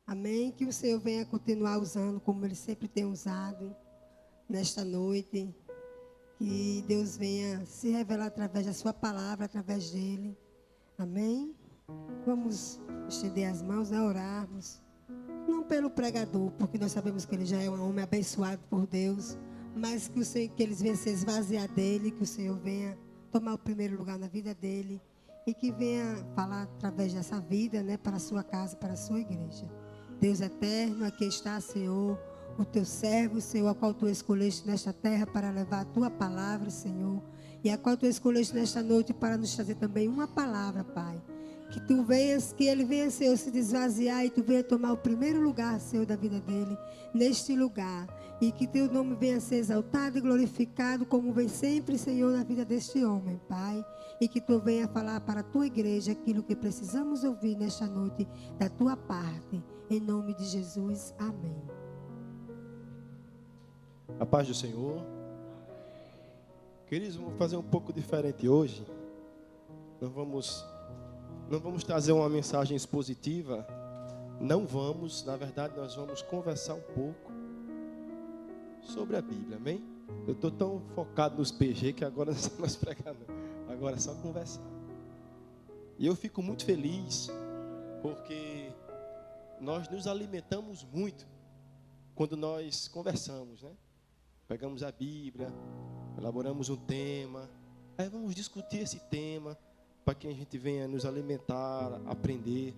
Amém? Que o Senhor venha continuar usando como Ele sempre tem usado nesta noite. Que Deus venha se revelar através da sua palavra, através dEle. Amém? Vamos estender as mãos, né? Orarmos. Não pelo pregador, porque nós sabemos que ele já é um homem abençoado por Deus. Mas que, que eles venham se esvaziar dele, que o Senhor venha tomar o primeiro lugar na vida dele. E que venha falar através dessa vida, né? Para a sua casa, para a sua igreja. Deus eterno, aqui está, Senhor, o teu servo, Senhor, a qual tu escolheste nesta terra para levar a tua palavra, Senhor. E a qual tu escolheste nesta noite para nos trazer também uma palavra, Pai. Que tu venhas, que ele venha, Senhor, se desvaziar e tu venha tomar o primeiro lugar, Senhor, da vida dele, neste lugar. E que teu nome venha ser exaltado e glorificado, como vem sempre, Senhor, na vida deste homem, Pai. E que tu venha falar para a tua igreja aquilo que precisamos ouvir nesta noite da tua parte. Em nome de Jesus, amém. A paz do Senhor. Queridos, vamos fazer um pouco diferente hoje. Não vamos trazer uma mensagem expositiva. Não vamos, na verdade, nós vamos conversar um pouco sobre a Bíblia, amém? Eu estou tão focado nos PG que agora não sei mais pregar, não. Agora é só conversar. E eu fico muito feliz porque nós nos alimentamos muito quando nós conversamos, né? Pegamos a Bíblia, elaboramos um tema, aí vamos discutir esse tema para que a gente venha nos alimentar, aprender.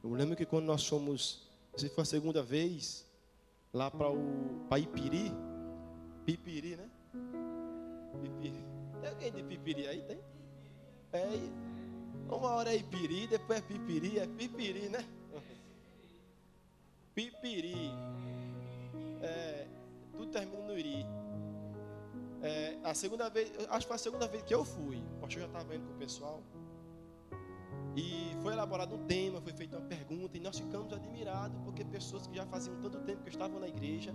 Eu lembro que quando nós fomos, se foi a segunda vez, lá para Ipiri, Pipiri, né? Pipiri. Tem alguém de Pipiri aí? Tem? Uma hora é Ipiri, depois é Pipiri, né? Pipiri. Tudo termina no Iri. A segunda vez, acho que foi a segunda vez que eu fui. O pastor já estava indo com o pessoal. E foi elaborado um tema, foi feita uma pergunta. E nós ficamos admirados, porque pessoas que já faziam tanto tempo que estavam na igreja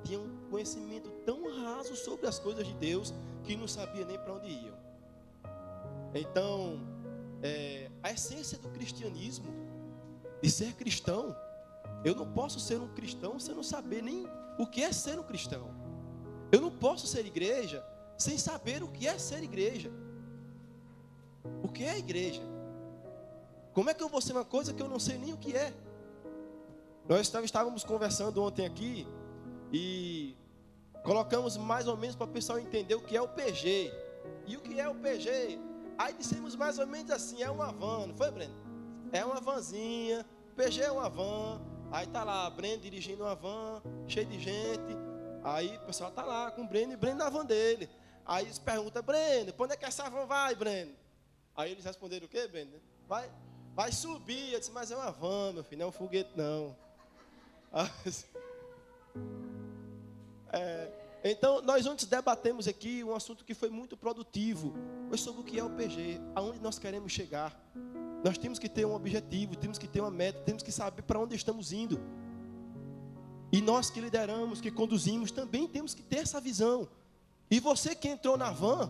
tinham um conhecimento tão raso sobre as coisas de Deus que não sabia nem para onde iam. Então, a essência do cristianismo, de ser cristão, eu não posso ser um cristão sem não saber nem o que é ser um cristão. Eu não posso ser igreja sem saber o que é ser igreja. O que é igreja? Como é que eu vou ser uma coisa que eu não sei nem o que é? Nós estávamos conversando ontem aqui e colocamos mais ou menos para o pessoal entender o que é o PG. E o que é o PG? Aí dissemos mais ou menos assim, é uma van, não foi, Breno? É uma vanzinha, PG é uma van. Aí tá lá, Breno dirigindo uma van, cheio de gente. Aí o pessoal tá lá com o Breno e Breno na van dele. Aí eles perguntam, Breno, para onde é que essa van vai, Breno? Aí eles responderam o quê, Breno? Vai subir. Eu disse, mas é uma van, meu filho, não é um foguete, não. Então, nós ontem debatemos aqui um assunto que foi muito produtivo. Foi sobre o que é o PG, aonde nós queremos chegar. Nós temos que ter um objetivo, temos que ter uma meta, temos que saber para onde estamos indo. E nós que lideramos, que conduzimos, também temos que ter essa visão. E você que entrou na van,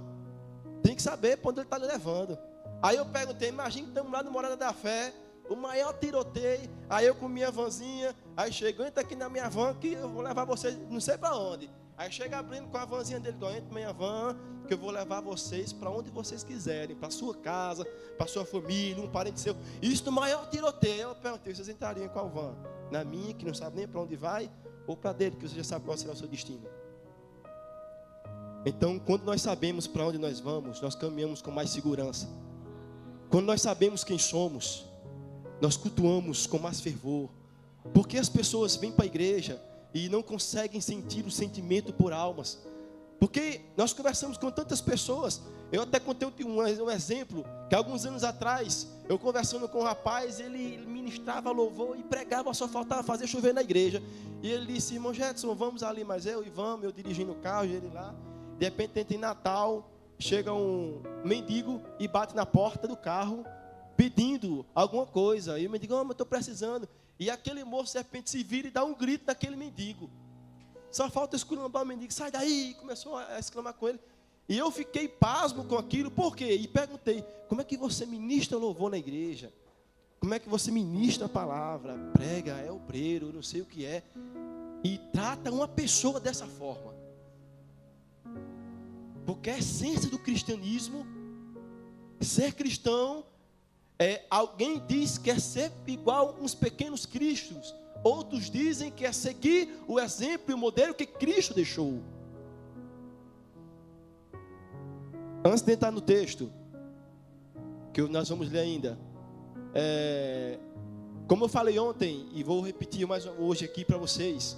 tem que saber para onde ele está lhe levando. Aí eu perguntei, imagina que estamos lá no Morada da Fé, o maior tiroteio, aí eu com minha vanzinha, aí chegou, entra aqui na minha van, que eu vou levar vocês não sei para onde. Aí chega abrindo com a vanzinha dele, entra na minha van, que eu vou levar vocês para onde vocês quiserem, para sua casa, para sua família, um parente seu. Isso no maior tiroteio. Eu perguntei, vocês entrariam em qual van? Na minha, que não sabe nem para onde vai, ou para dele, que você já sabe qual será o seu destino? Então, quando nós sabemos para onde nós vamos, nós caminhamos com mais segurança. Quando nós sabemos quem somos, nós cultuamos com mais fervor. Porque as pessoas vêm para a igreja e não conseguem sentir o sentimento por almas. Porque nós conversamos com tantas pessoas. Eu até contei um exemplo, que alguns anos atrás, eu conversando com um rapaz, ele ministrava louvor e pregava, só faltava fazer chover na igreja. E ele disse, irmão Jetson, vamos ali, mas eu dirigindo o carro, e ele lá. De repente, em Natal, chega um mendigo e bate na porta do carro, pedindo alguma coisa. E o mendigo, mas eu estou precisando. E aquele moço, de repente, se vira e dá um grito naquele mendigo. Só falta esculambar o mendigo, sai daí. E começou a exclamar com ele. E eu fiquei pasmo com aquilo, por quê? E perguntei, como é que você ministra louvor na igreja? Como é que você ministra a palavra, prega, é obreiro, não sei o que é, e trata uma pessoa dessa forma? Porque a essência do cristianismo, ser cristão, alguém diz que é ser igual uns pequenos cristos. Outros dizem que é seguir o exemplo e o modelo que Cristo deixou. Antes de entrar no texto, que nós vamos ler ainda, como eu falei ontem, e vou repetir mais hoje aqui para vocês,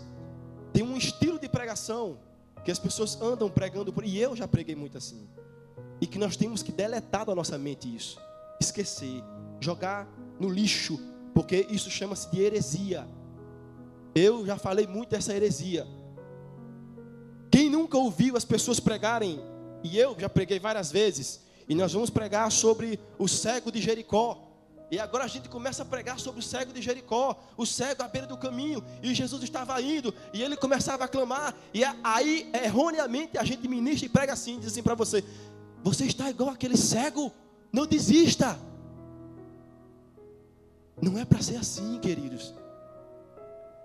tem um estilo de pregação que as pessoas andam pregando, e eu já preguei muito assim, e que nós temos que deletar da nossa mente isso, esquecer, jogar no lixo, porque isso chama-se de heresia. Eu já falei muito dessa heresia. Quem nunca ouviu as pessoas pregarem, e eu já preguei várias vezes, e nós vamos pregar sobre o cego de Jericó. E agora a gente começa a pregar sobre o cego de Jericó, o cego à beira do caminho, e Jesus estava indo, e ele começava a clamar, e aí erroneamente a gente ministra e prega assim, diz assim para você: você está igual aquele cego, não desista. Não é para ser assim, queridos.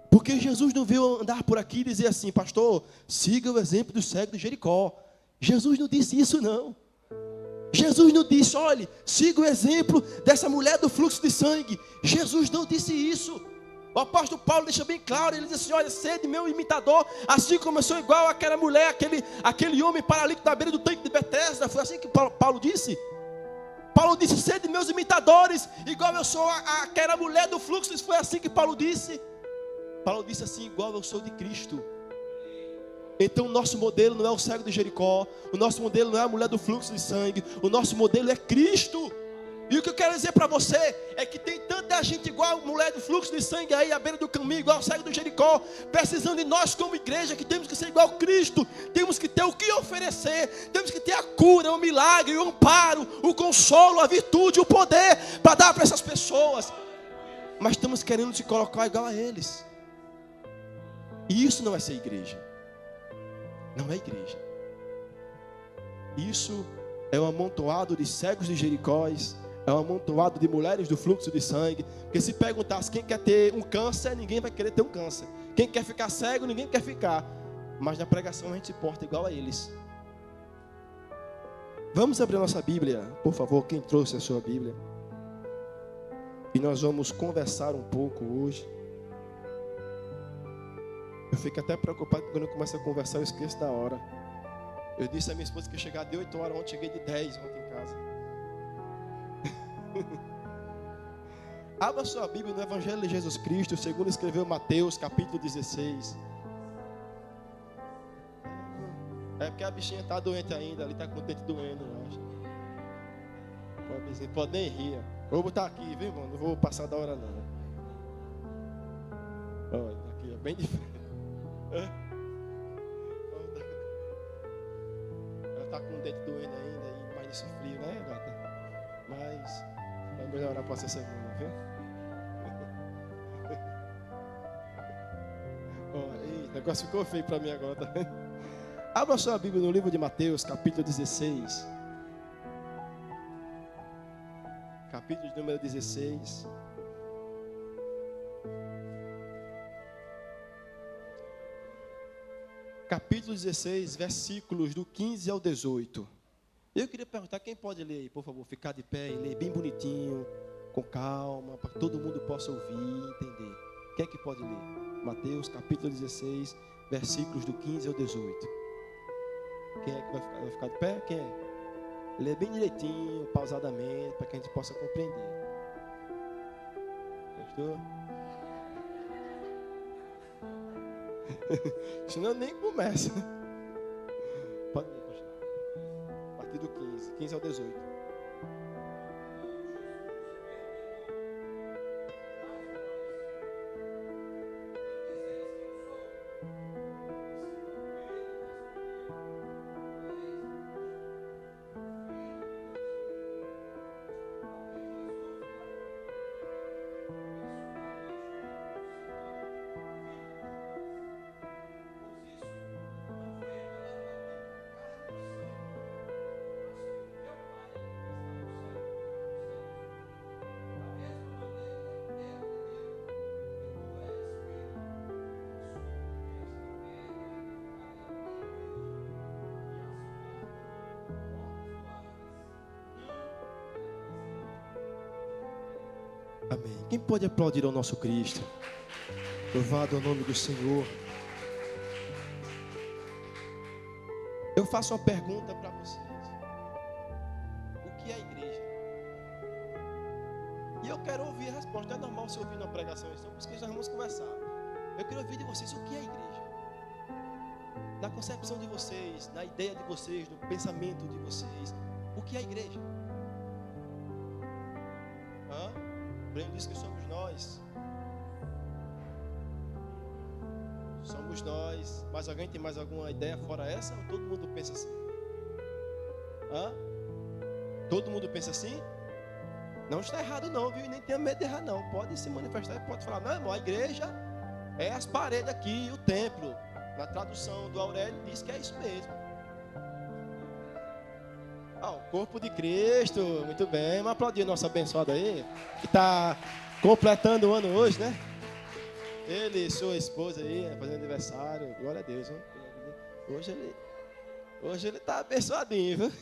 Porque Jesus não veio andar por aqui e dizer assim: pastor, siga o exemplo do cego de Jericó. Jesus não disse isso, não. Jesus não disse: olhe, siga o exemplo dessa mulher do fluxo de sangue. Jesus não disse isso. O apóstolo Paulo deixa bem claro, ele diz assim: olha, sede meu imitador, assim como eu sou igual àquela mulher, aquele homem paralítico da beira do tanque de Betesda. Foi assim que Paulo disse. Paulo disse: sede meus imitadores, igual eu sou aquela mulher do fluxo. Foi assim que Paulo disse. Paulo disse assim: igual eu sou de Cristo. Então o nosso modelo não é o cego de Jericó, o nosso modelo não é a mulher do fluxo de sangue, o nosso modelo é Cristo. E o que eu quero dizer para você é que tem tanta gente igual a mulher do fluxo de sangue aí à beira do caminho, igual o cego de Jericó, precisando de nós como igreja, que temos que ser igual a Cristo, temos que ter o que oferecer, temos que ter a cura, o milagre, o amparo, o consolo, a virtude, o poder para dar para essas pessoas. Mas estamos querendo se colocar igual a eles. E isso não é ser igreja. Não é igreja. Isso é um amontoado de cegos de Jericóis, é um amontoado de mulheres do fluxo de sangue. Porque se perguntasse quem quer ter um câncer, ninguém vai querer ter um câncer. Quem quer ficar cego, ninguém quer ficar. Mas na pregação a gente se porta igual a eles. Vamos abrir a nossa Bíblia, por favor, quem trouxe a sua Bíblia. E nós vamos conversar um pouco hoje. Eu fico até preocupado quando eu começo a conversar, eu esqueço da hora. Eu disse à minha esposa que ia chegar de 8 horas, ontem cheguei de 10 ontem em casa. Abra sua Bíblia no Evangelho de Jesus Cristo, segundo escreveu Mateus, capítulo 16. É porque a bichinha está doente ainda, ali está com o dente doendo, eu acho. Pobrezinho, pode nem rir. Vou botar aqui, viu, irmão? Não vou passar da hora, não. Olha, aqui, é bem diferente. Ela está com o dente doendo ainda e mais nesse frio, né, gata? Mas vai melhorar para essa semana, viu? O negócio ficou feio para mim agora, tá? Abra sua Bíblia no livro de Mateus, capítulo 16. Capítulo de número 16. Capítulo 16, versículos do 15 ao 18. Eu queria perguntar, quem pode ler aí, por favor, ficar de pé e ler bem bonitinho, com calma, para que todo mundo possa ouvir e entender. Quem é que pode ler? Mateus, capítulo 16, versículos do 15 ao 18. Quem é que vai ficar de pé? Quem é? Lê bem direitinho, pausadamente, para que a gente possa compreender. Gostou? Senão nem começa. Pode ler, pastor. A partir do 15 ao 18. Amém. Quem pode aplaudir ao nosso Cristo? Louvado é o nome do Senhor. Eu faço uma pergunta para vocês. O que é a igreja? E eu quero ouvir a resposta. É normal você ouvir uma pregação, então, por isso que já vamos conversar. Eu quero ouvir de vocês o que é a igreja. Na concepção de vocês, na ideia de vocês, no pensamento de vocês, o que é a igreja? O Breno disse que somos nós. Somos nós. Mas alguém tem mais alguma ideia fora essa? Ou todo mundo pensa assim? Todo mundo pensa assim? Não está errado não, viu? E nem tenha medo de errar não. Pode se manifestar e pode falar, não, irmão, a igreja é as paredes aqui, o templo. Na tradução do Aurélio diz que é isso mesmo. O corpo de Cristo, muito bem. Vamos aplaudir nosso abençoado aí, que está completando o ano hoje, né? Ele e sua esposa aí, fazendo aniversário. Glória a Deus, hein? Hoje ele está abençoadinho, viu?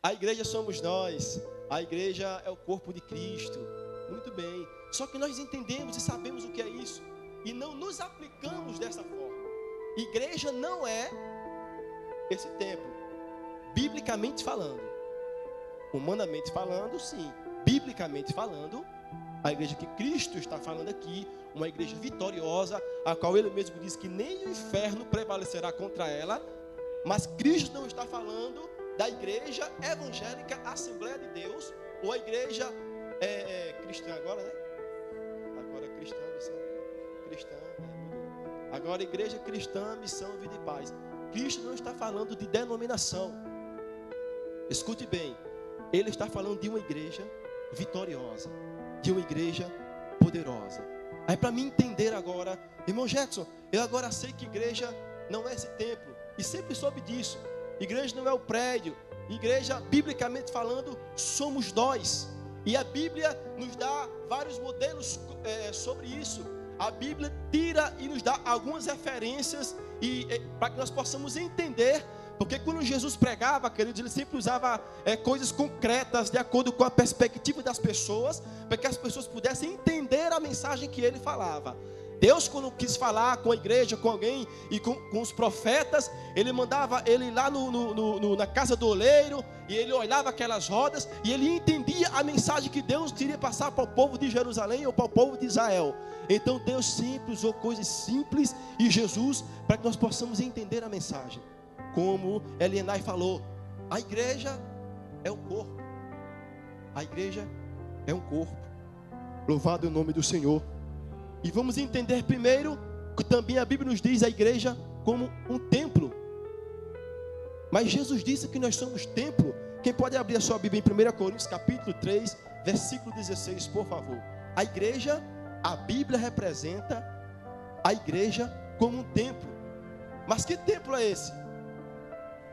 A igreja somos nós. A igreja é o corpo de Cristo. Muito bem. Só que nós entendemos e sabemos o que é isso. E não nos aplicamos dessa forma. Igreja não é esse templo. Biblicamente falando. Humanamente falando, sim. Biblicamente falando, a igreja que Cristo está falando aqui, uma igreja vitoriosa, a qual Ele mesmo diz que nem o inferno prevalecerá contra ela. Mas Cristo não está falando da igreja evangélica Assembleia de Deus, ou a igreja cristã agora, né? Agora cristã, missão, cristã, agora igreja cristã, missão, vida e paz. Cristo não está falando de denominação. Escute bem, Ele está falando de uma igreja vitoriosa, de uma igreja poderosa. Aí para mim entender agora, irmão Jetson, eu agora sei que igreja não é esse templo, e sempre soube disso. Igreja não é o prédio. Igreja, biblicamente falando, somos nós. E a Bíblia nos dá vários modelos sobre isso. A Bíblia tira e nos dá algumas referências para que nós possamos entender. Porque quando Jesus pregava, queridos, ele sempre usava coisas concretas de acordo com a perspectiva das pessoas, para que as pessoas pudessem entender a mensagem que ele falava. Deus, quando quis falar com a igreja, com alguém e com os profetas, Ele mandava ele lá na casa do oleiro, e ele olhava aquelas rodas, e ele entendia a mensagem que Deus queria passar para o povo de Jerusalém ou para o povo de Israel. Então Deus sempre usou coisas simples e Jesus, para que nós possamos entender a mensagem. Como Elienay falou, a igreja é o corpo. A igreja é um corpo. Louvado é o nome do Senhor. E vamos entender primeiro que também a Bíblia nos diz a igreja como um templo. Mas Jesus disse que nós somos templo. Quem pode abrir a sua Bíblia em 1 Coríntios capítulo 3, versículo 16, por favor. A igreja, a Bíblia representa a igreja como um templo. Mas que templo é esse?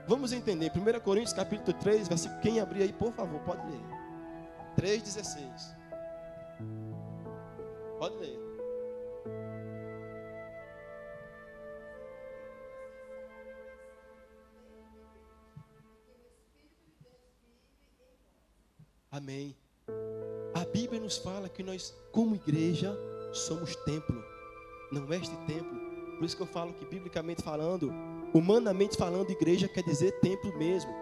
Vamos entender. 1 Coríntios capítulo 3, versículo. Quem abrir aí, por favor, pode ler. 3,16. Pode ler. Amém. A Bíblia nos fala que nós, como igreja, somos templo. Não é este templo. Por isso que eu falo que, biblicamente falando, humanamente falando, igreja quer dizer templo mesmo.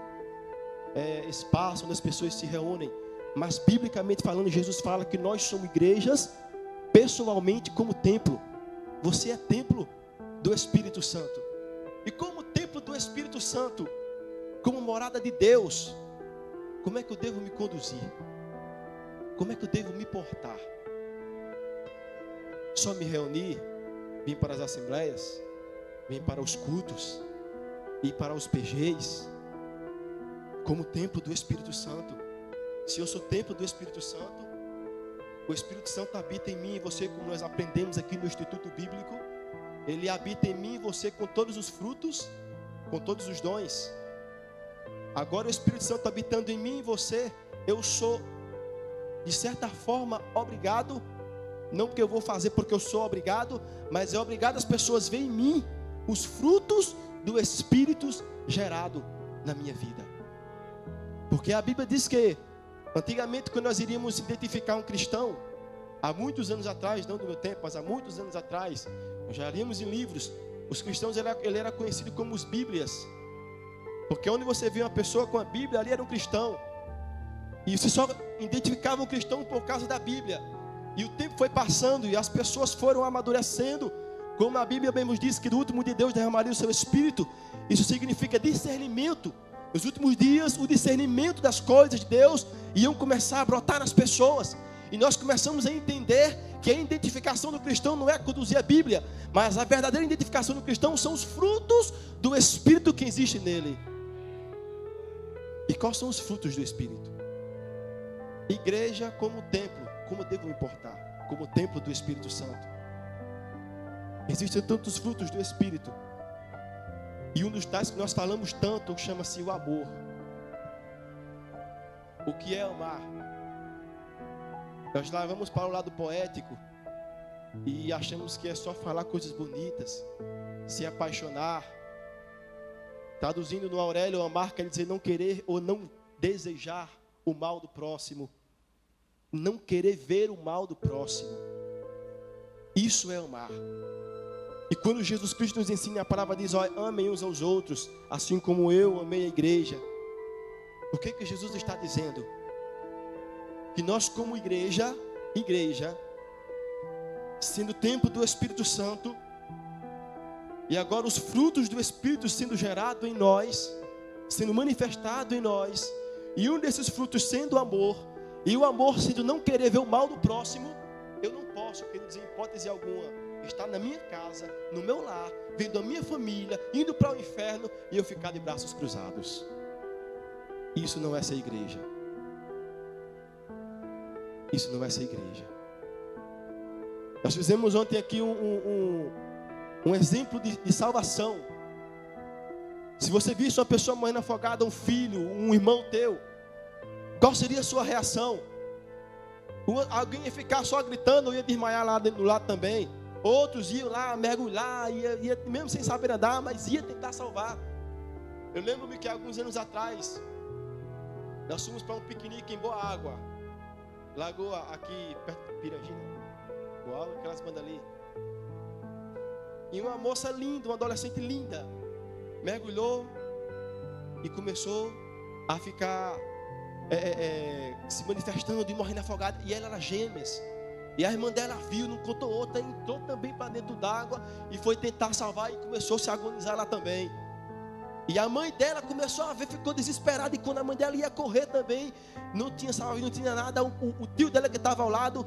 É espaço onde as pessoas se reúnem. Mas, biblicamente falando, Jesus fala que nós somos igrejas, pessoalmente, como templo. Você é templo do Espírito Santo. E como templo do Espírito Santo, como morada de Deus, como é que eu devo me conduzir? Como é que eu devo me portar? Só me reunir, vir para as assembleias, vir para os cultos, ir para os PGs, como templo do Espírito Santo. Se eu sou templo do Espírito Santo, o Espírito Santo habita em mim e você, como nós aprendemos aqui no Instituto Bíblico, ele habita em mim e você com todos os frutos, com todos os dons. Agora o Espírito Santo habitando em mim e você, eu sou, de certa forma, obrigado, não porque eu vou fazer porque eu sou obrigado, mas é obrigado as pessoas verem em mim os frutos do Espírito gerado na minha vida. Porque a Bíblia diz que antigamente, quando nós iríamos identificar um cristão, há muitos anos atrás, não do meu tempo, mas há muitos anos atrás, nós já líamos em livros, os cristãos, ele era conhecido como os Bíblias. Porque onde você via uma pessoa com a Bíblia, ali era um cristão. E você só identificava um cristão por causa da Bíblia. E o tempo foi passando e as pessoas foram amadurecendo. Como a Bíblia mesmo diz que no último dia Deus derramaria o seu Espírito. Isso significa discernimento. Nos últimos dias, o discernimento das coisas de Deus iam começar a brotar nas pessoas. E nós começamos a entender que a identificação do cristão não é conduzir a Bíblia, mas a verdadeira identificação do cristão são os frutos do Espírito que existe nele. E quais são os frutos do Espírito? Igreja como templo, como eu devo me importar? Como templo do Espírito Santo. Existem tantos frutos do Espírito. E um dos tais que nós falamos tanto chama-se o amor. O que é amar? Nós vamos para o lado poético e achamos que é só falar coisas bonitas, se apaixonar. Traduzindo no Aurélio, amar quer dizer não querer ou não desejar o mal do próximo. Não querer ver o mal do próximo. Isso é amar. E quando Jesus Cristo nos ensina, a palavra diz: amem uns aos outros, assim como eu amei a igreja. O que Jesus está dizendo? Que nós como igreja, sendo templo do Espírito Santo, e agora os frutos do Espírito sendo gerado em nós, sendo manifestado em nós, e um desses frutos sendo amor, e o amor sendo não querer ver o mal do próximo, eu não posso, queridos, em hipótese alguma, estar na minha casa, no meu lar, vendo a minha família, indo para o inferno, e eu ficar de braços cruzados. Isso não é ser igreja. Isso não é ser igreja. Nós fizemos ontem aqui um exemplo de salvação. Se você visse uma pessoa morrendo afogada, um filho, um irmão teu, qual seria a sua reação? Alguém ia ficar só gritando, ou ia desmaiar lá dentro do lado também. Outros iam lá mergulhar, ia mesmo sem saber nadar, mas ia tentar salvar. Eu lembro-me que alguns anos atrás, nós fomos para um piquenique em Boa Água, Lagoa, aqui perto de Pirangina. Boa Água, aquelas bandas ali. E uma moça linda, uma adolescente linda, mergulhou e começou a ficar se manifestando de morrendo afogada. E ela era gêmeas. E a irmã dela viu, não contou outra, entrou também para dentro d'água e foi tentar salvar e começou a se agonizar lá também. E a mãe dela começou a ver, ficou desesperada. E quando a mãe dela ia correr também, não tinha salvo, não tinha nada. O tio dela que estava ao lado,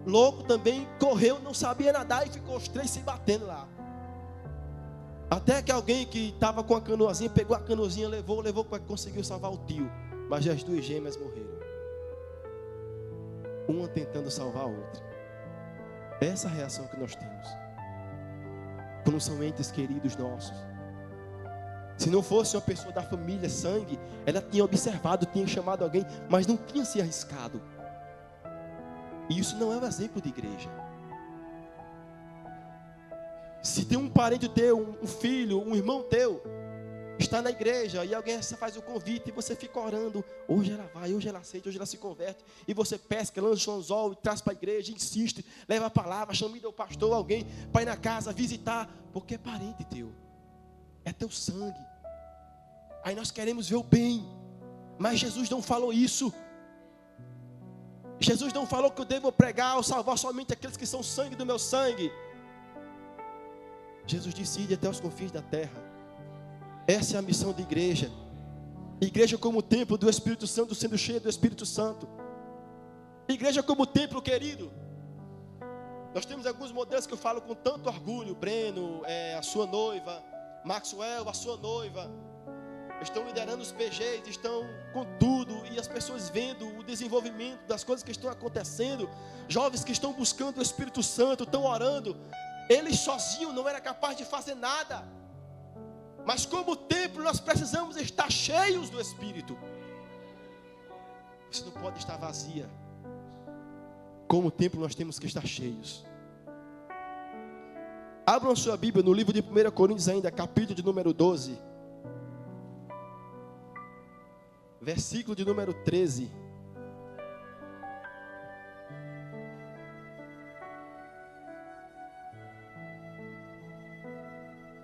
louco também, correu, não sabia nadar e ficou os três se batendo lá. Até que alguém que estava com a canoazinha, pegou a canoazinha, levou para que conseguiu salvar o tio. Mas as duas gêmeas morreram. Uma tentando salvar a outra. Essa é a reação que nós temos quando são entes queridos nossos. Se não fosse uma pessoa da família, sangue, ela tinha observado, tinha chamado alguém, mas não tinha se arriscado. E isso não é um exemplo de igreja. Se tem um parente teu, um filho, um irmão teu, está na igreja e alguém faz o convite e você fica orando, hoje ela vai, hoje ela aceita, hoje ela se converte, e você pesca, lança um anzol e traz para a igreja, insiste, leva a palavra, chama o pastor, alguém para ir na casa visitar, porque é parente teu, é teu sangue. Aí nós queremos ver o bem, mas Jesus não falou isso. Jesus não falou que eu devo pregar ou salvar somente aqueles que são sangue do meu sangue. Jesus disse: ide até os confins da terra. Essa é a missão da igreja. Igreja como templo do Espírito Santo, sendo cheia do Espírito Santo. Igreja como templo, querido. Nós temos alguns modelos que eu falo com tanto orgulho. Breno, a sua noiva. Maxwell, a sua noiva. Estão liderando os PGs, estão com tudo. E as pessoas vendo o desenvolvimento das coisas que estão acontecendo. Jovens que estão buscando o Espírito Santo, estão orando. Eles sozinhos não eram capazes de fazer nada. Mas como templo nós precisamos estar cheios do Espírito. Você não pode estar vazia. Como templo nós temos que estar cheios. Abram a sua Bíblia no livro de 1 Coríntios ainda, capítulo de número 12. versículo de número 13.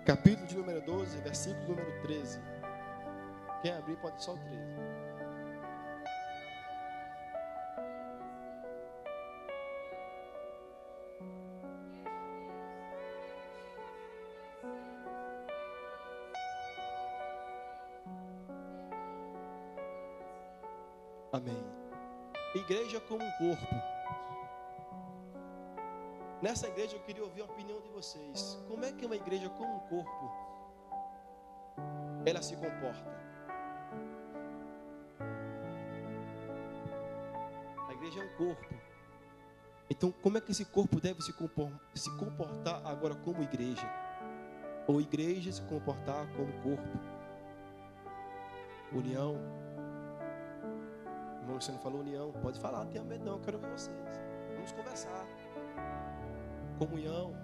Capítulo de número 12, versículo número 13. Quem abrir pode só o 13. Amém. Igreja como um corpo. Nessa igreja eu queria ouvir a opinião de vocês. Como é que uma igreja como um corpo, ela se comporta? A igreja é um corpo. Então como é que esse corpo deve se comportar agora como igreja? Ou igreja se comportar como corpo? União. Irmão, você não falou união? Pode falar, não tenha medo não, eu quero ver vocês. Vamos conversar. Comunhão.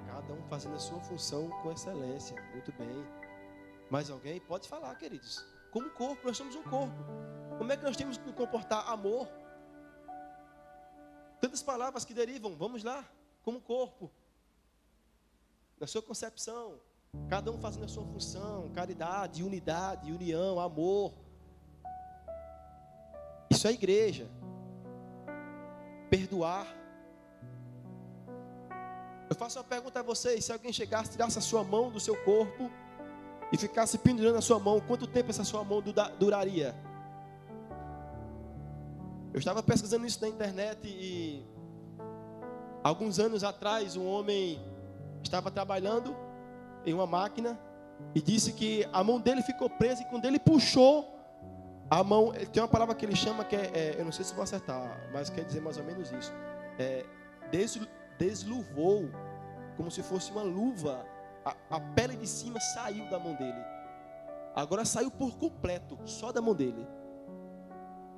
Cada um fazendo a sua função com excelência. Muito bem. Mais alguém? Pode falar, queridos. Como corpo, nós somos um corpo. Como é que nós temos que nos comportar? Amor. Tantas palavras que derivam, vamos lá, como corpo. Na sua concepção, cada um fazendo a sua função, caridade, unidade, união, amor. Isso é igreja. Perdoar. Eu faço uma pergunta a vocês, se alguém chegasse, tirasse a sua mão do seu corpo e ficasse pendurando a sua mão, quanto tempo essa sua mão duraria? Eu estava pesquisando isso na internet e alguns anos atrás um homem estava trabalhando em uma máquina e disse que a mão dele ficou presa e quando ele puxou a mão, tem uma palavra que ele chama que eu não sei se vou acertar, mas quer dizer mais ou menos isso, desluvou, como se fosse uma luva, a pele de cima saiu da mão dele, agora saiu por completo, só da mão dele.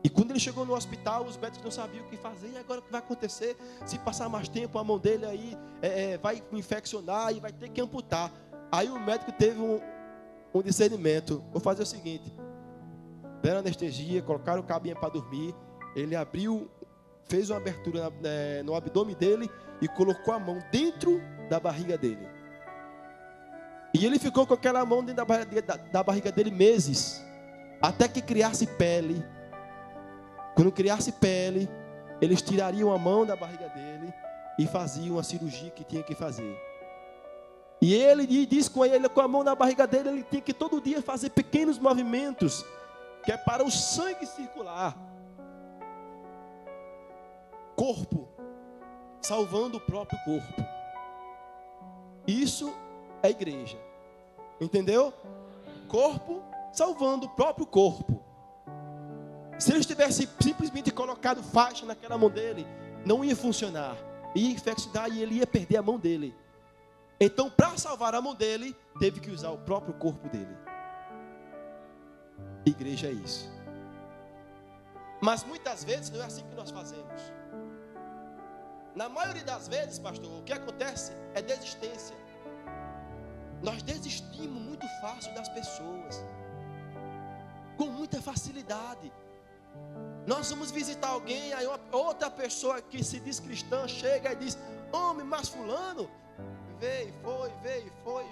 E quando ele chegou no hospital, os médicos não sabiam o que fazer. E agora o que vai acontecer? Se passar mais tempo, a mão dele aí vai infeccionar e vai ter que amputar. Aí o médico teve um discernimento. Vou fazer o seguinte. Deram anestesia, colocaram o cabinho para dormir. Ele abriu, fez uma abertura no abdômen dele e colocou a mão dentro da barriga dele. E ele ficou com aquela mão dentro da barriga dele meses. Até que criasse pele. Quando criasse pele, eles tirariam a mão da barriga dele e faziam a cirurgia que tinha que fazer. E ele disse com a mão na barriga dele, ele tinha que todo dia fazer pequenos movimentos, que é para o sangue circular. Corpo, salvando o próprio corpo. Isso é igreja. Entendeu? Corpo, salvando o próprio corpo. Se ele tivesse simplesmente colocado faixa naquela mão dele, não ia funcionar. Ia infeccionar e ele ia perder a mão dele. Então, para salvar a mão dele, teve que usar o próprio corpo dele. Igreja é isso. Mas muitas vezes não é assim que nós fazemos. Na maioria das vezes, pastor, o que acontece é desistência. Nós desistimos muito fácil das pessoas. Com muita facilidade. Nós vamos visitar alguém, aí outra pessoa que se diz cristã chega e diz: homem, mas fulano veio, foi,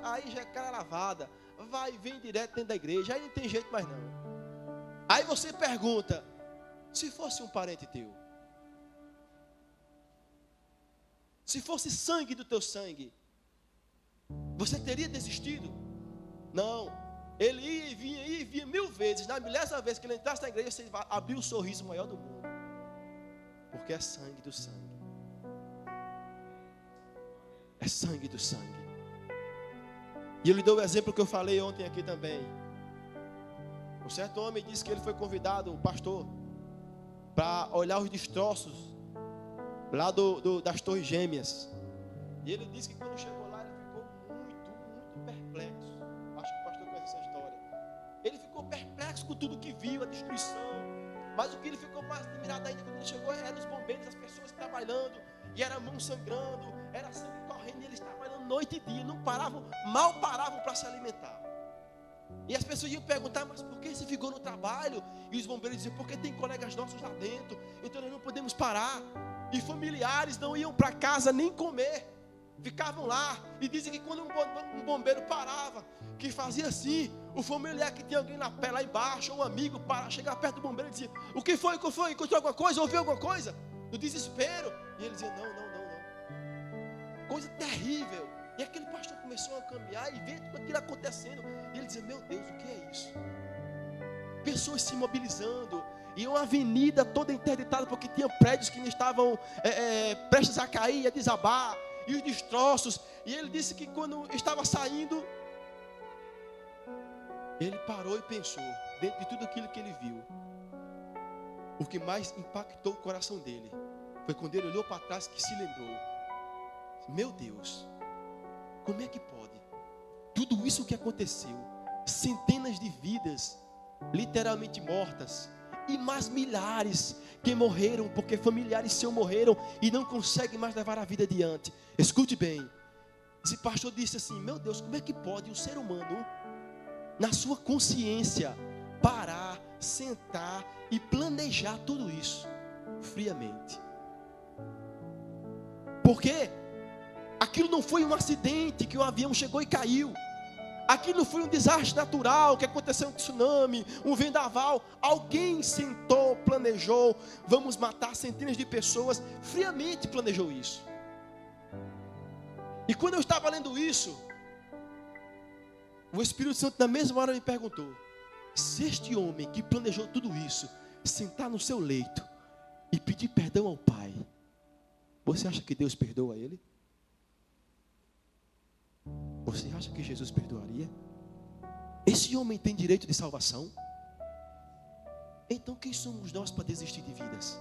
aí já é cara lavada, vai e vem direto dentro da igreja, aí não tem jeito mais não. Aí você pergunta: se fosse um parente teu, se fosse sangue do teu sangue, você teria desistido? Não. Ele ia e vinha 1000 vezes. Na 1000ª vez que ele entrasse na igreja, você abriu o sorriso maior do mundo. Porque é sangue do sangue. É sangue do sangue. E eu lhe dou o exemplo que eu falei ontem aqui também. Um certo homem disse que ele foi convidado, o pastor, para olhar os destroços lá das Torres Gêmeas. E ele disse que quando chegou lá, ele ficou muito perplexo. Acho que o pastor conhece essa história. Ele ficou perplexo com tudo que viu, a destruição, Mas o que ele ficou mais admirado ainda quando ele chegou eram os bombeiros, as pessoas trabalhando, e era mão sangrando, era sangue correndo, e eles trabalhando noite e dia, não paravam, mal paravam para se alimentar. E as pessoas iam perguntar, mas por que você ficou no trabalho? E os bombeiros diziam, porque tem colegas nossos lá dentro, então nós não podemos parar. E familiares não iam para casa nem comer, ficavam lá. E dizem que quando um bombeiro parava, que fazia assim, o familiar que tinha alguém lá embaixo, ou um amigo, chegava perto do bombeiro e dizia, o que foi? Encontrou alguma coisa? Ouviu alguma coisa? No desespero. E ele dizia, não. Coisa terrível. E aquele pastor começou a caminhar e ver tudo aquilo acontecendo. E ele dizia, meu Deus, o que é isso? Pessoas se mobilizando. E uma avenida toda interditada, porque tinha prédios que estavam prestes a cair, a desabar. E os destroços. E ele disse que quando estava saindo, ele parou e pensou, dentro de tudo aquilo que ele viu, o que mais impactou o coração dele foi quando ele olhou para trás, que se lembrou, meu Deus, como é que pode? Tudo isso que aconteceu, centenas de vidas literalmente mortas, e mais milhares que morreram porque familiares seus morreram e não conseguem mais levar a vida adiante. Escute bem, esse pastor disse assim, meu Deus, como é que pode um ser humano, na sua consciência, parar, sentar e planejar tudo isso friamente? Porque aquilo não foi um acidente que um avião chegou e caiu. Aquilo não foi um desastre natural que aconteceu, um tsunami, um vendaval. Alguém sentou, planejou, vamos matar centenas de pessoas, friamente planejou isso. E quando eu estava lendo isso, o Espírito Santo na mesma hora me perguntou, se este homem que planejou tudo isso, sentar no seu leito e pedir perdão ao Pai, você acha que Deus perdoa ele? Você acha que Jesus perdoaria? Esse homem tem direito de salvação? Então quem somos nós para desistir de vidas?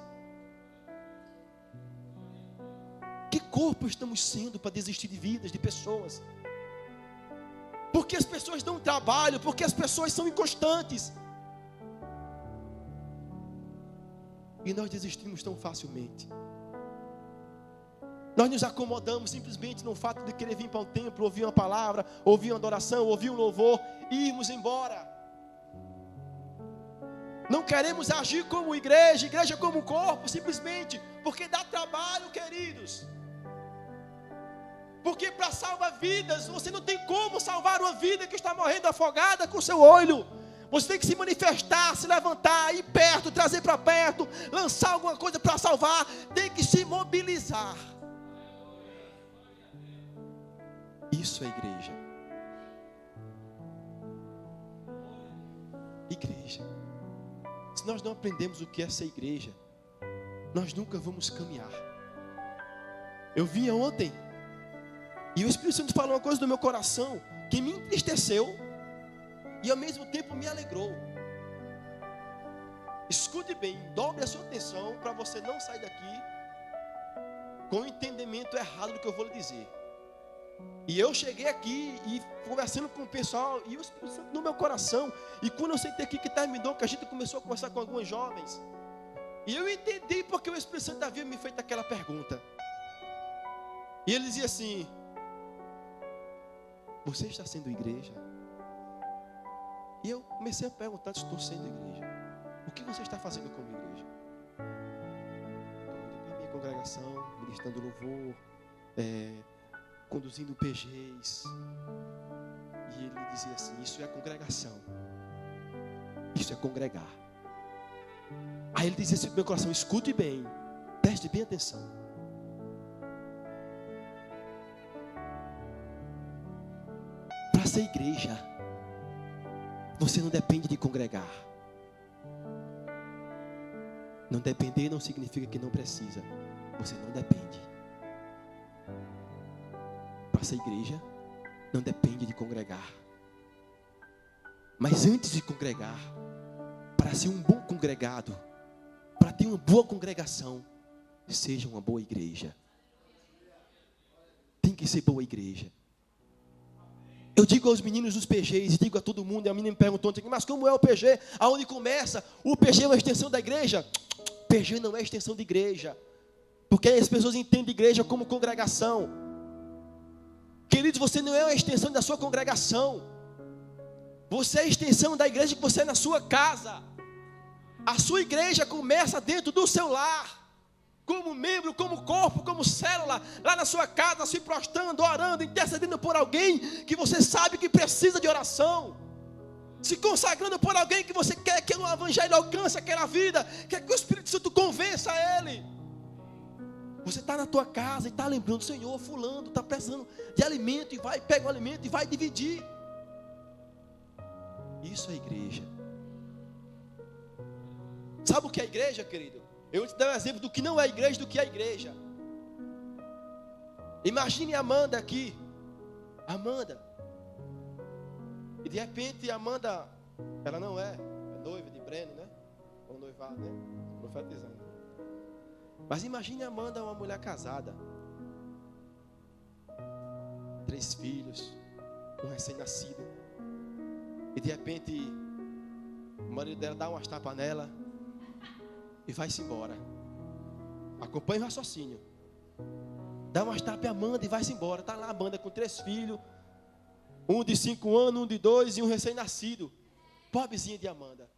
Que corpo estamos sendo para desistir de vidas, de pessoas? Porque as pessoas dão trabalho, porque as pessoas são inconstantes. E nós desistimos tão facilmente. Nós nos acomodamos simplesmente no fato de querer vir para o templo, ouvir uma palavra, ouvir uma adoração, ouvir um louvor e irmos embora. Não queremos agir como igreja como corpo, simplesmente porque dá trabalho, queridos. Porque para salvar vidas, você não tem como salvar uma vida que está morrendo afogada com o seu olho. Você tem que se manifestar, se levantar, ir perto, trazer para perto, lançar alguma coisa para salvar. Tem que se mobilizar. Isso é igreja. Igreja. Se nós não aprendemos o que é ser igreja, nós nunca vamos caminhar. Eu vinha ontem e o Espírito Santo falou uma coisa no meu coração que me entristeceu e ao mesmo tempo me alegrou. Escute bem, dobre a sua atenção para você não sair daqui com o entendimento errado do que eu vou lhe dizer. E eu cheguei aqui e conversando com o pessoal e o Espírito Santo no meu coração. E quando eu sentei aqui que terminou, que a gente começou a conversar com alguns jovens, e eu entendi porque o Espírito Santo havia me feito aquela pergunta. E ele dizia assim: você está sendo igreja? E eu comecei a perguntar se estou sendo igreja. O que você está fazendo como igreja? Estou indo para a minha congregação, ministrando louvor, conduzindo PGs. E ele dizia assim: isso é congregação. Isso é congregar. Aí ele dizia assim no meu coração: escute bem, preste bem atenção. Para ser igreja, você não depende de congregar. Não depender não significa que não precisa. Você não depende. Para ser igreja, não depende de congregar. Mas antes de congregar, para ser um bom congregado, para ter uma boa congregação, seja uma boa igreja. Tem que ser boa igreja. Eu digo aos meninos dos PGs, digo a todo mundo, e a menina me perguntou, mas como é o PG? Aonde começa? O PG é uma extensão da igreja? PG não é extensão de igreja, porque as pessoas entendem igreja como congregação. Queridos, você não é uma extensão da sua congregação, você é a extensão da igreja que você é na sua casa. A sua igreja começa dentro do seu lar, como membro, como corpo, como célula, lá na sua casa, se prostrando, orando, intercedendo por alguém que você sabe que precisa de oração, se consagrando por alguém que você quer que o evangelho alcance aquela vida, quer que o Espírito Santo convença ele. Você está na tua casa e está lembrando, Senhor, fulano está precisando de alimento, e vai, pega o alimento e vai dividir. Isso é igreja. Sabe o que é igreja, querido? Eu vou te dar um exemplo do que não é igreja, do que é igreja. Imagine a Amanda aqui. Amanda. E de repente a Amanda, ela não é noiva de Breno, né? Ou noivado, né? Profetizando. Mas imagine a Amanda, uma mulher casada. 3 filhos. Um recém-nascido. E de repente o marido dela dá umas tapas nela e vai-se embora. Acompanhe o raciocínio. Dá umas tapas a Amanda e vai-se embora. Está lá a Amanda com 3 filhos. Um de 5 anos, um de 2 e um recém-nascido. Pobrezinha de Amanda.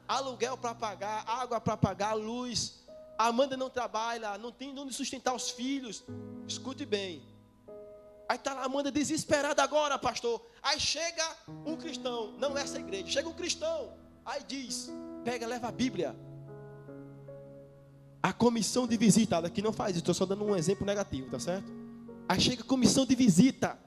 Aluguel para pagar, água para pagar, luz. A Amanda não trabalha, não tem onde sustentar os filhos. Escute bem. Aí está lá a Amanda desesperada agora, pastor. Aí chega um cristão, não essa igreja. Chega um cristão. Aí diz, pega, leva a Bíblia. A comissão de visita, daqui não faz isso, estou só dando um exemplo negativo, tá certo? Aí chega a comissão de visita.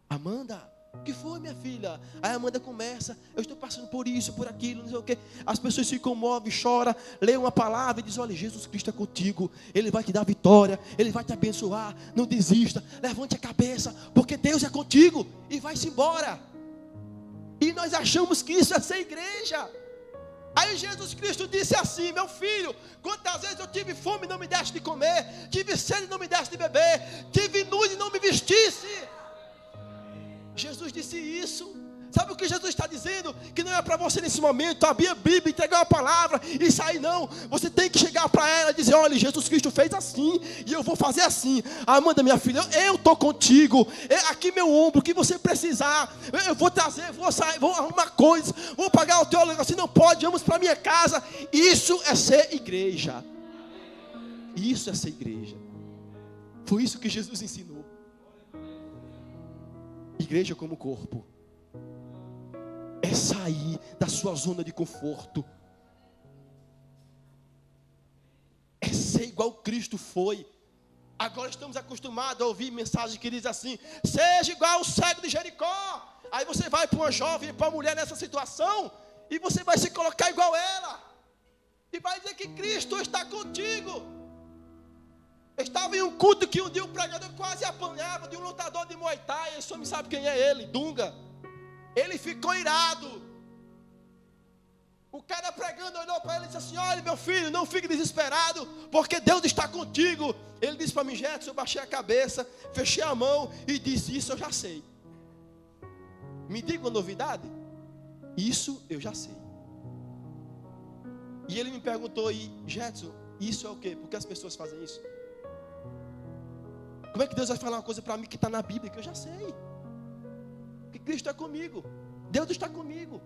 Amanda, o que foi, minha filha? Aí a Amanda começa, eu estou passando por isso, por aquilo, não sei o quê. As pessoas se comovem, choram, lê uma palavra e diz, olha, Jesus Cristo é contigo, Ele vai te dar vitória, Ele vai te abençoar, não desista, levante a cabeça, porque Deus é contigo, e vai-se embora. E nós achamos que isso é ser igreja. Aí Jesus Cristo disse assim, meu filho, quantas vezes eu tive fome e não me deste de comer, tive sede e não me deste de beber, tive nu e não me vestisse. Jesus disse isso. Sabe o que Jesus está dizendo? Que não é para você nesse momento abrir a Bíblia, entregar uma palavra e sair, não. Você tem que chegar para ela e dizer, olha, Jesus Cristo fez assim e eu vou fazer assim. Amanda, minha filha, eu estou contigo. Aqui meu ombro, o que você precisar, eu vou trazer, vou sair, vou arrumar coisas, vou pagar o teu aluguel. Se não pode, vamos para minha casa. Isso é ser igreja. Isso é ser igreja. Foi isso que Jesus ensinou. Igreja como corpo. É sair da sua zona de conforto. É ser igual Cristo foi. Agora estamos acostumados a ouvir mensagens que dizem assim, seja igual o cego de Jericó. Aí você vai para uma jovem, para uma mulher nessa situação, e você vai se colocar igual ela. E vai dizer que Cristo está contigo. Eu estava em um culto que um dia o pregador quase apanhava de um lutador de Muay Thai. Esse homem sabe quem é ele, Dunga. Ele ficou irado. O cara pregando olhou para ele e disse assim, olha meu filho, não fique desesperado, porque Deus está contigo. Ele disse para mim, Jetson, eu baixei a cabeça, fechei a mão e disse, isso eu já sei. Me diga uma novidade? Isso eu já sei. E ele me perguntou, e Jetson, isso é o quê? Por que as pessoas fazem isso? Como é que Deus vai falar uma coisa para mim que está na Bíblia, que eu já sei? Que Cristo é comigo, Deus está comigo.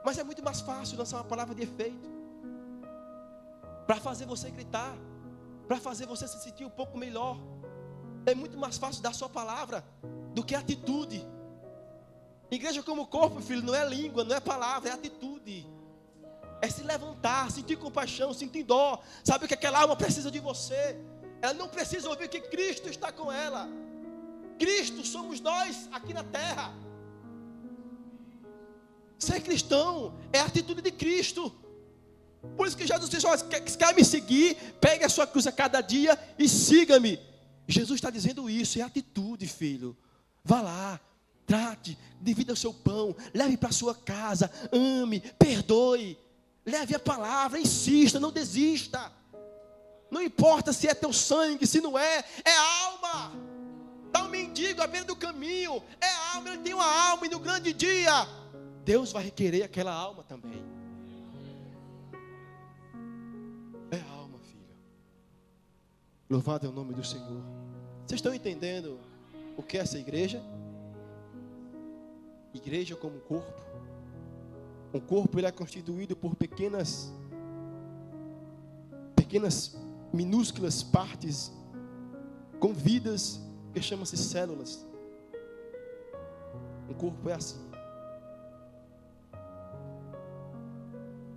Mas é muito mais fácil lançar uma palavra de efeito, para fazer você gritar, para fazer você se sentir um pouco melhor. É muito mais fácil dar sua palavra do que atitude. Igreja como corpo, filho, não é língua, não é palavra, é atitude. É se levantar, sentir compaixão, sentir dó. Sabe que aquela alma precisa de você. Ela não precisa ouvir que Cristo está com ela. Cristo somos nós aqui na terra. Ser cristão é a atitude de Cristo. Por isso que Jesus disse, se quer me seguir, pegue a sua cruz a cada dia e siga-me. Jesus está dizendo isso, é atitude, filho. Vá lá, trate, divida o seu pão, leve para a sua casa, ame, perdoe, leve a palavra, insista, não desista. Não importa se é teu sangue, se não é, é alma. Está um mendigo à beira do caminho, é alma, ele tem uma alma, e no grande dia, Deus vai requerer aquela alma também. É alma, filho. Louvado é o nome do Senhor. Vocês estão entendendo o que é essa igreja? Igreja como um corpo. Um corpo, ele é constituído por pequenas, minúsculas partes com vidas que chamam-se células. Um corpo é assim.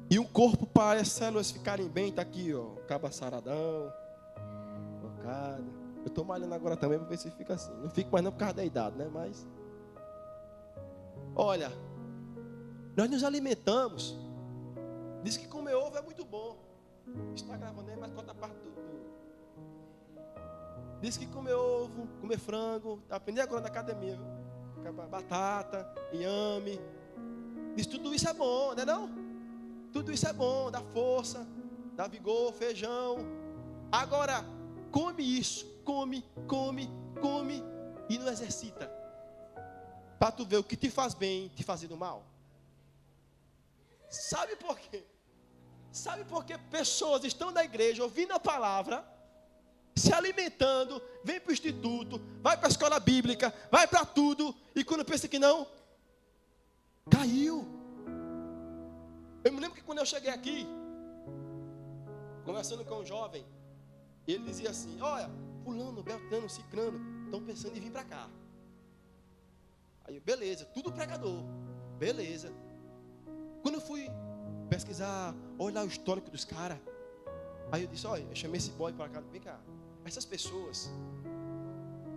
E um corpo, para as células ficarem bem, está aqui, ó, caba saradão, bocado. Eu estou malhando agora também para ver se fica assim. Não fico mais não por causa da idade, né? Mas, olha, nós nos alimentamos. Diz que comer ovo é muito bom. Está gravando aí, mas conta a parte do... Diz que comer ovo, comer frango, aprendi agora na academia, viu? Batata, inhame. Diz que tudo isso é bom, não é não? Tudo isso é bom, dá força, dá vigor, feijão. Agora, come isso, come e não exercita. Para tu ver o que te faz bem, te fazendo mal. Sabe por quê? Sabe por que pessoas estão na igreja ouvindo a palavra, se alimentando, vem para o instituto, vai para a escola bíblica, vai para tudo, e quando pensa que não, caiu. Eu me lembro que quando eu cheguei aqui, conversando com um jovem, ele dizia assim: olha, fulano, beltrano, cicrano, estão pensando em vir para cá. Aí eu, beleza, tudo pregador, beleza. Quando eu fui pesquisar, olhar o histórico dos caras, aí eu disse: olha, eu chamei esse boy para cá, vem cá. Essas pessoas,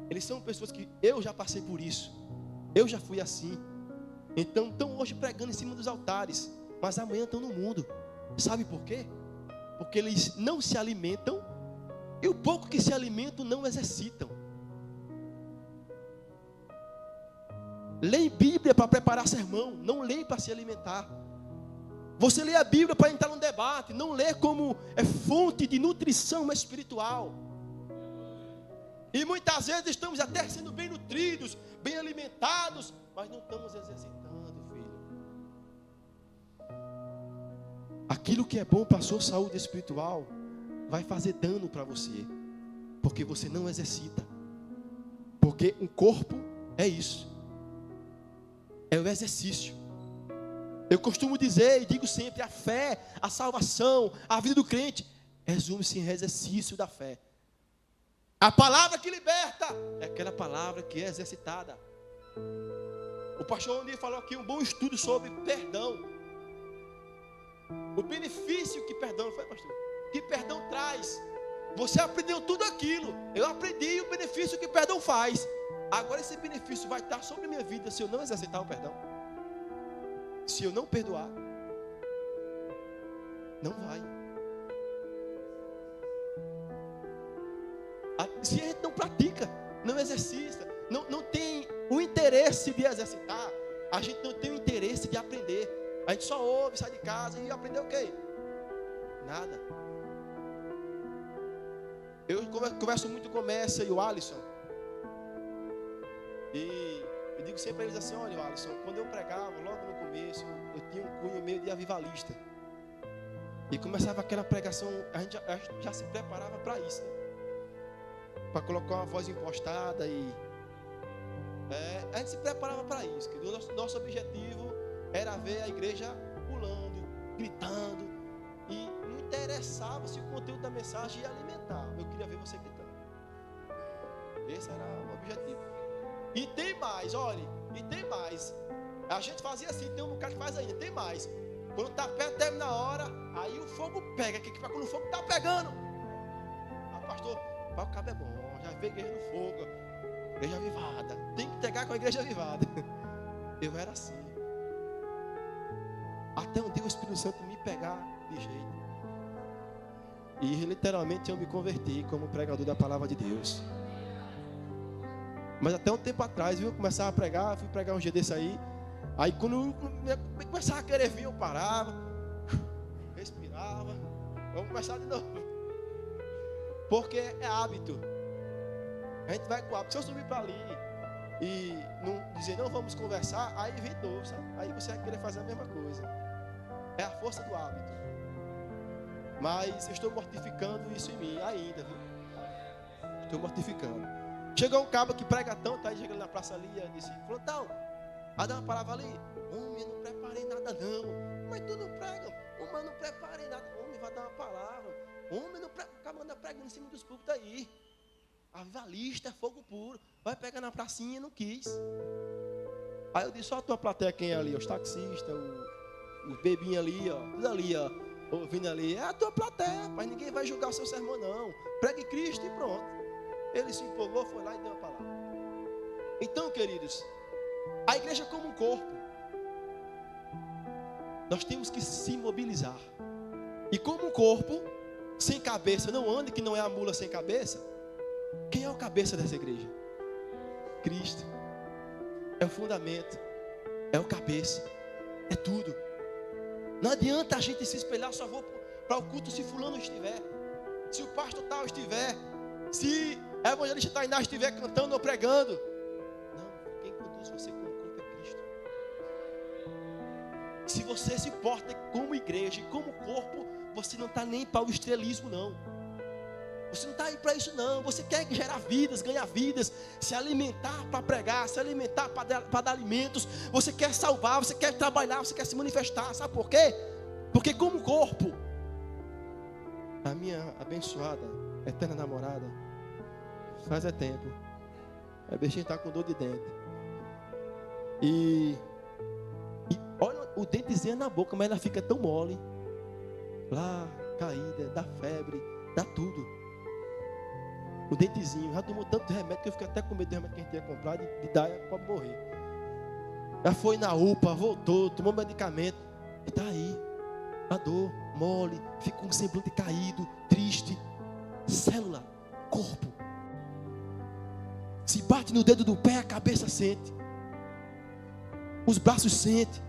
eles são pessoas que eu já passei por isso, eu já fui assim. Então estão hoje pregando em cima dos altares, mas amanhã estão no mundo. Sabe por quê? Porque eles não se alimentam, e o pouco que se alimentam não exercitam. Leem Bíblia para preparar sermão, não leem para se alimentar. Você lê a Bíblia para entrar num debate, não lê como é fonte de nutrição espiritual. E muitas vezes estamos até sendo bem nutridos, bem alimentados, mas não estamos exercitando, filho. Aquilo que é bom para a sua saúde espiritual vai fazer dano para você, porque você não exercita. Porque um corpo é isso, é o exercício. Eu costumo dizer e digo sempre: a fé, a salvação, a vida do crente resume-se em exercício da fé. A palavra que liberta é aquela palavra que é exercitada. O pastor Rony falou aqui um bom estudo sobre perdão. O benefício que perdão, não foi, pastor? Que perdão traz. Você aprendeu tudo aquilo. Eu aprendi o benefício que perdão faz. Agora esse benefício vai estar sobre a minha vida se eu não exercitar o perdão. Se eu não perdoar, não vai. Se a gente não pratica, não exercita, não tem o interesse de exercitar, a gente não tem o interesse de aprender. A gente só ouve, sai de casa e aprender o quê? Nada. Eu converso muito com o Messi e o Alisson. E eu digo sempre para eles assim: olha, Alisson, quando eu pregava, logo no começo, eu tinha um cunho meio de avivalista. E começava aquela pregação, a gente já se preparava para isso, né? Para colocar uma voz impostada a gente se preparava para isso. Que o nosso objetivo era ver a igreja pulando, gritando, e não interessava se o conteúdo da mensagem ia alimentar. Eu queria ver você gritando. Esse era o objetivo. E tem mais, olha, e tem mais. A gente fazia assim, tem um cara que faz ainda, tem mais. Quando está perto, termina a hora, aí o fogo pega. Que quando o fogo está pegando, pastor, o cabo é bom, já vê a igreja no fogo, igreja avivada, tem que pegar com a igreja avivada. Eu era assim, até um dia o Espírito Santo me pegar de jeito, e literalmente eu me converti como pregador da palavra de Deus. Mas até um tempo atrás, eu começava a pregar, fui pregar um dia desse aí quando eu começava a querer vir, eu parava, respirava, vamos começar de novo. Porque é hábito. A gente vai com o hábito. Se eu subir para ali e não dizer, não vamos conversar, aí vem dor, sabe? Aí você vai querer fazer a mesma coisa. É a força do hábito. Mas eu estou mortificando isso em mim ainda, viu? Estou mortificando. Chegou um cabo que prega tanto, aí chega na praça ali e disse, Flantão, vai dar uma palavra ali. Homem, eu não preparei nada não. Mas tu não prega. Homem, eu não preparei nada. Homem, vai dar uma palavra. Homem, não prega. O cabo anda pregando em cima dos púlpitos aí. Avivalista, é fogo puro. Vai pegar na pracinha, não quis. Aí eu disse, só a tua plateia quem é ali? Os taxistas, os bebinhos ali, ó. Tudo ali, ó. Ouvindo ali. É a tua plateia, mas ninguém vai julgar o seu sermão, não. Pregue Cristo e pronto. Ele se empolgou, foi lá e deu a palavra. Então, queridos, a igreja como um corpo. Nós temos que se mobilizar. E como um corpo, sem cabeça, não ande que não é a mula sem cabeça. Quem é o cabeça dessa igreja? Cristo. É o fundamento. É o cabeça. É tudo. Não adianta a gente se espelhar, só vou para o culto se fulano estiver. Se o pastor tal estiver. Se a evangelista Tainá estiver cantando ou pregando. Não, quem conduz você como corpo é Cristo. Se você se porta como igreja e como corpo, você não está nem para o estrelismo, não. Você não está aí para isso, não. Você quer gerar vidas, ganhar vidas, se alimentar para pregar, se alimentar para dar alimentos. Você quer salvar, você quer trabalhar, você quer se manifestar. Sabe por quê? Porque como corpo, a minha abençoada, eterna namorada, faz tempo. A bichinha está com dor de dente. E olha o dentezinho na boca, mas ela fica tão mole. Lá, caída, dá febre, dá tudo. O dentezinho, já tomou tanto remédio que eu fiquei até com medo do remédio que a gente tinha comprado de dar para morrer. Já foi na UPA, voltou, tomou medicamento. E está aí. A dor, mole, fica com um semblante caído, triste. Célula, corpo. Se bate no dedo do pé, a cabeça sente. Os braços sentem.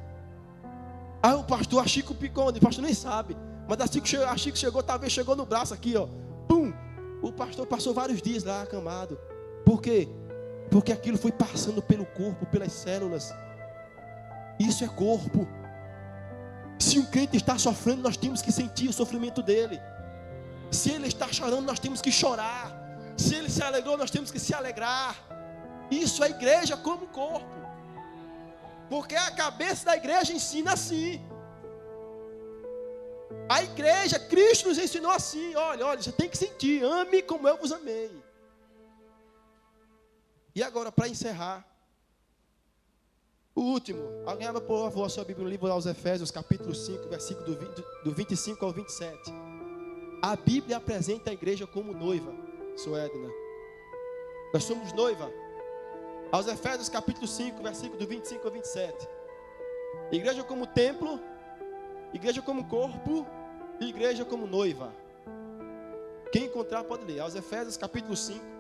Aí o pastor, a Chico picou, o pastor nem sabe. Mas a Chico chegou, talvez chegou no braço aqui, ó. Pum! O pastor passou vários dias lá acamado. Por quê? Porque aquilo foi passando pelo corpo, pelas células. Isso é corpo. Se um crente está sofrendo, nós temos que sentir o sofrimento dele. Se ele está chorando, nós temos que chorar. Se ele se alegrou, nós temos que se alegrar. Isso é a igreja como corpo. Porque a cabeça da igreja ensina assim. A igreja, Cristo nos ensinou assim. Olha, você tem que sentir. Ame como eu vos amei. E agora, para encerrar, o último. Alguém abra, por favor, a sua Bíblia no livro aos Efésios, capítulo 5, versículo do 25 ao 27. A Bíblia apresenta a igreja como noiva. Sou Edna. Nós somos noiva. Aos Efésios, capítulo 5, versículo do 25 ao 27. Igreja como templo, igreja como corpo e igreja como noiva. Quem encontrar pode ler. Aos Efésios, capítulo 5.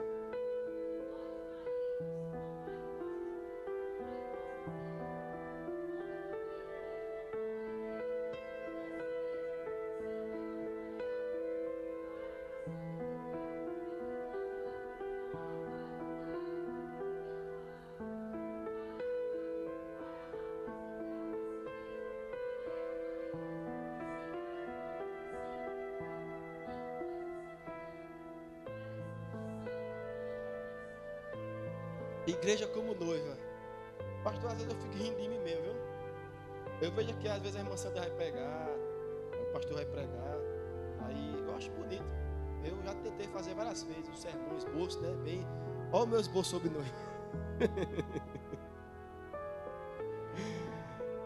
Igreja como noiva. Pastor, às vezes eu fico rindo de mim mesmo, viu? Eu vejo que às vezes a irmã Sandra vai pregar, o pastor vai pregar. Aí eu acho bonito. Eu já tentei fazer várias vezes o sermão, esboço, né? Bem, olha o meu esboço sobre noiva.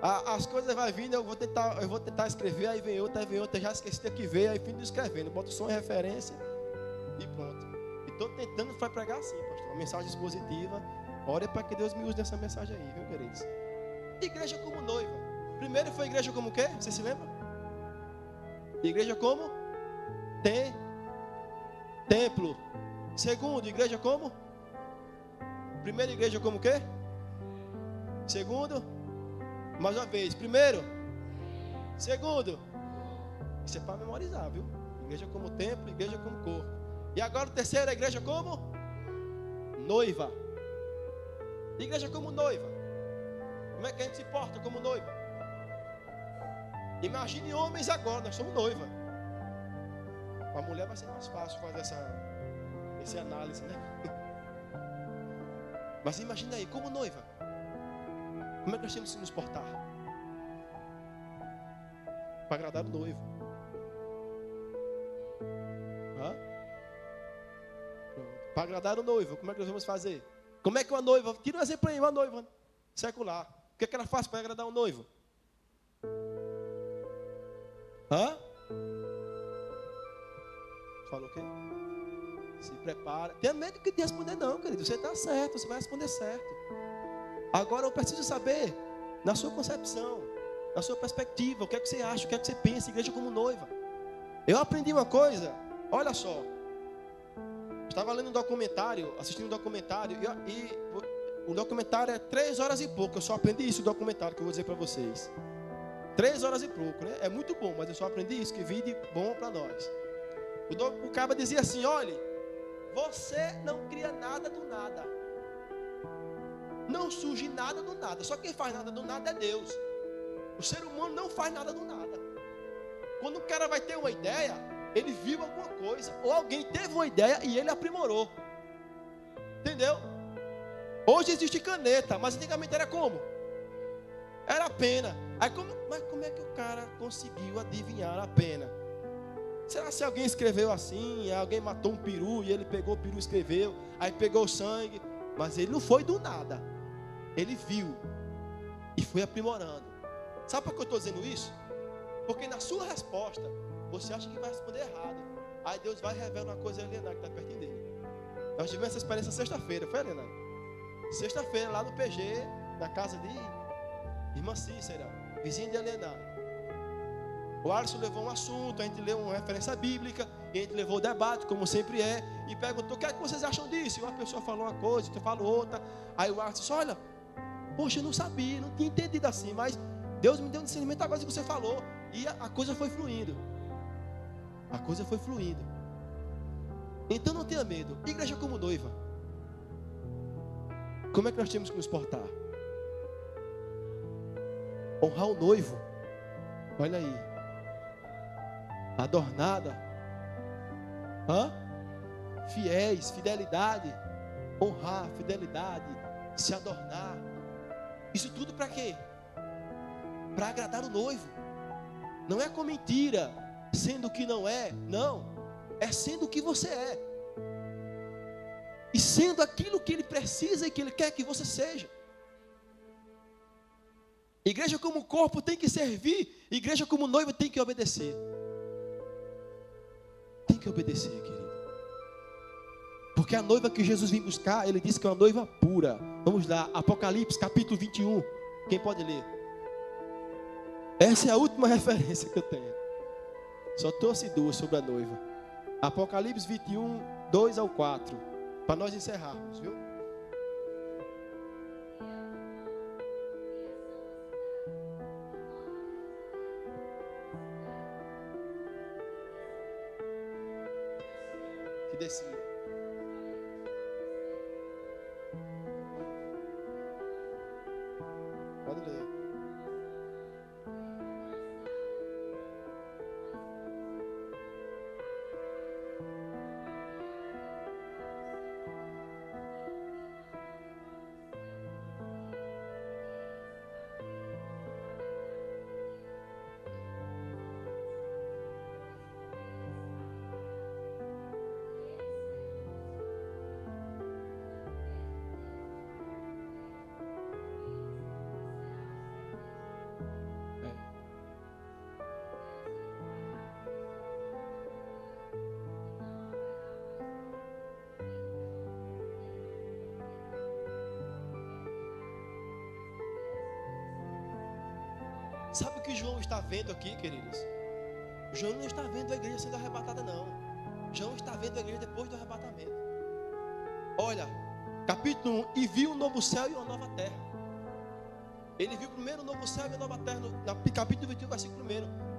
As coisas vão vindo, eu vou tentar escrever, aí vem outra, já esqueci de que veio, aí fim de escrevendo, boto som em referência e pronto. E estou tentando pregar assim, pastor, uma mensagem expositiva. Ore para que Deus me use nessa mensagem aí, viu, queridos? Igreja como noiva. Primeiro foi igreja como o quê? Você se lembra? Igreja como? Templo. Segundo, igreja como? Primeiro, igreja como o quê? Segundo, mais uma vez. Primeiro, segundo. Isso é para memorizar, viu? Igreja como templo, igreja como corpo. E agora o terceiro, a igreja como? Noiva. Igreja como noiva. Como é que a gente se porta como noiva? Imagine homens agora, nós somos noiva. Com a mulher vai ser mais fácil fazer essa análise, né? Mas imagine aí, como noiva, como é que nós temos que nos portar? Para agradar o noivo. Para agradar o noivo, como é que nós vamos fazer? Como é que uma noiva, tira um exemplo aí, uma noiva secular, o que é que ela faz para agradar o noivo? Falou o quê? Se prepara. Tenha medo de responder não, querido. Você está certo, você vai responder certo. Agora eu preciso saber, na sua concepção, na sua perspectiva, o que é que você acha, o que é que você pensa, igreja como noiva. Eu aprendi uma coisa, olha só. Estava lendo um documentário, assistindo um documentário, e o documentário é 3 horas e pouco. Eu só aprendi isso, o documentário que eu vou dizer para vocês. 3 horas e pouco, né? É muito bom, mas eu só aprendi isso, que vídeo bom para nós. O cara dizia assim, olha, você não cria nada do nada. Não surge nada do nada. Só quem faz nada do nada é Deus. O ser humano não faz nada do nada. Quando o cara vai ter uma ideia, ele viu alguma coisa, ou alguém teve uma ideia e ele aprimorou. Entendeu? Hoje existe caneta, mas antigamente era como? Era pena. Mas como é que o cara conseguiu adivinhar a pena? Será que alguém escreveu assim? Alguém matou um peru e ele pegou o peru e escreveu, aí pegou o sangue, mas ele não foi do nada. Ele viu e foi aprimorando. Sabe por que eu estou dizendo isso? Porque na sua resposta você acha que vai responder errado. Aí Deus vai revelar uma coisa a Helena que está pertinho dele. Nós tivemos essa experiência sexta-feira, foi, Helena? Sexta-feira lá no PG, na casa de irmã Cícera, vizinha de Helena. O Alisson levou um assunto, a gente leu uma referência bíblica, e a gente levou o debate, como sempre é, e perguntou, o que é que vocês acham disso? E uma pessoa falou uma coisa, outra falou outra. Aí o Alisson disse, olha, poxa, eu não sabia, não tinha entendido assim, mas Deus me deu um discernimento agora que você falou. E a coisa foi fluindo. A coisa foi fluindo. Então não tenha medo. Igreja como noiva. Como é que nós temos que nos portar? Honrar o noivo. Olha aí. Adornada. Fiéis, fidelidade. Honrar, fidelidade. Se adornar. Isso tudo para quê? Para agradar o noivo. Não é com mentira, sendo o que não é. Não. É sendo o que você é. E sendo aquilo que Ele precisa e que Ele quer que você seja. Igreja como corpo tem que servir. Igreja como noiva tem que obedecer. Tem que obedecer, querido. Porque a noiva que Jesus vem buscar, Ele disse que é uma noiva pura. Vamos lá, Apocalipse capítulo 21. Quem pode ler? Essa é a última referência que eu tenho. Só trouxe 2 sobre a noiva. Apocalipse 21, 2 ao 4. Para nós encerrarmos, viu? Que descia. Pode ler. Sabe o que João está vendo aqui, queridos? João não está vendo a igreja sendo arrebatada, não. João está vendo a igreja depois do arrebatamento. Olha, capítulo 1. E viu um novo céu e uma nova terra. Ele viu primeiro o novo céu e a nova terra. No capítulo 21, versículo 1.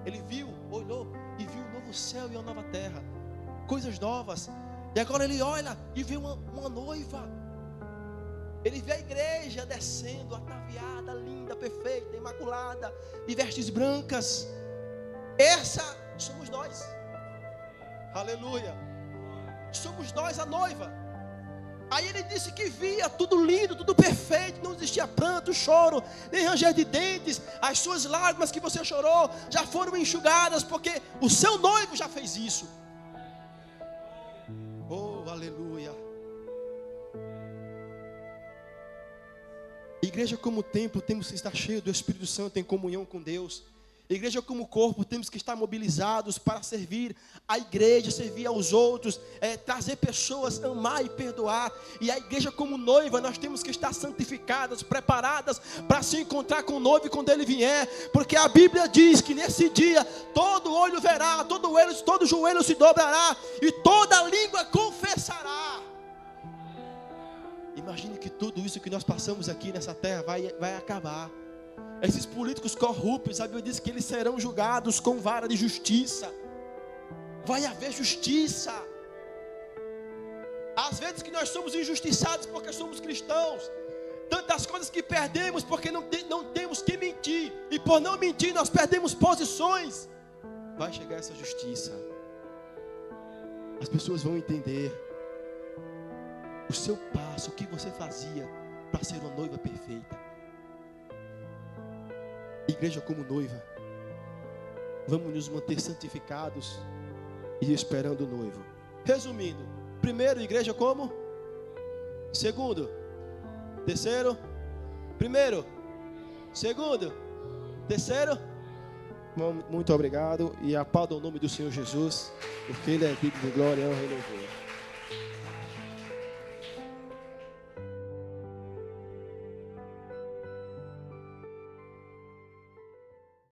Ele viu, olhou e viu um novo céu e uma nova terra. Coisas novas. E agora ele olha e vê uma noiva. Ele vê a igreja descendo, ataviada, linda, perfeita, imaculada, de vestes brancas. Essa somos nós. Aleluia. Somos nós a noiva. Aí ele disse que via tudo lindo, tudo perfeito, não existia pranto, choro, nem ranger de dentes. As suas lágrimas que você chorou já foram enxugadas, porque o seu noivo já fez isso. Oh, aleluia. Igreja como templo, temos que estar cheio do Espírito Santo em comunhão com Deus. Igreja como corpo, temos que estar mobilizados para servir a igreja, servir aos outros, trazer pessoas, amar e perdoar. E a igreja como noiva, nós temos que estar santificadas, preparadas para se encontrar com o noivo quando ele vier. Porque a Bíblia diz que nesse dia, todo olho verá, todo joelho se dobrará e toda língua confessará. Imagine que tudo isso que nós passamos aqui nessa terra vai acabar. Esses políticos corruptos, a Bíblia diz que eles serão julgados com vara de justiça. Vai haver justiça. Às vezes que nós somos injustiçados porque somos cristãos. Tantas coisas que perdemos porque não temos que mentir. E por não mentir nós perdemos posições. Vai chegar essa justiça. As pessoas vão entender o seu passo, o que você fazia para ser uma noiva perfeita. Igreja como noiva, vamos nos manter santificados e esperando o noivo. Resumindo, primeiro, igreja como? Segundo, terceiro, primeiro, segundo, terceiro. Muito obrigado e aplauda o nome do Senhor Jesus, porque Ele é digno de glória, honra e louvor.